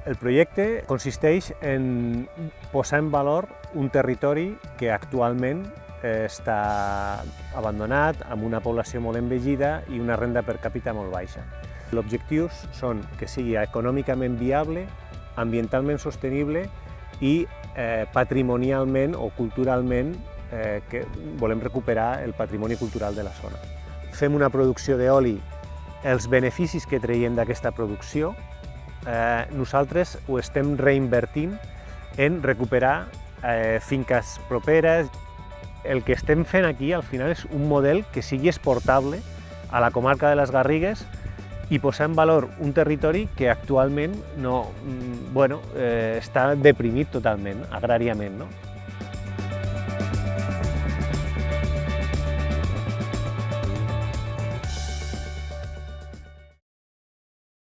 El projecte consisteix en posar en valor un territori que actualment està abandonat, amb una població molt envellida i una renda per càpita molt baixa. Els objectius són que sigui econòmicament viable, ambientalment sostenible i patrimonialment o culturalment que volem recuperar el patrimoni cultural de la zona. Fem una producció d'oli, els beneficis que traiem d'aquesta producció nosaltres ho estem reinvertint en recuperar finques properes. El que estem fent aquí al final és un model que sigui exportable a la comarca de les Garrigues i posar en valor un territori que actualment està deprimit totalment, agràriament, no?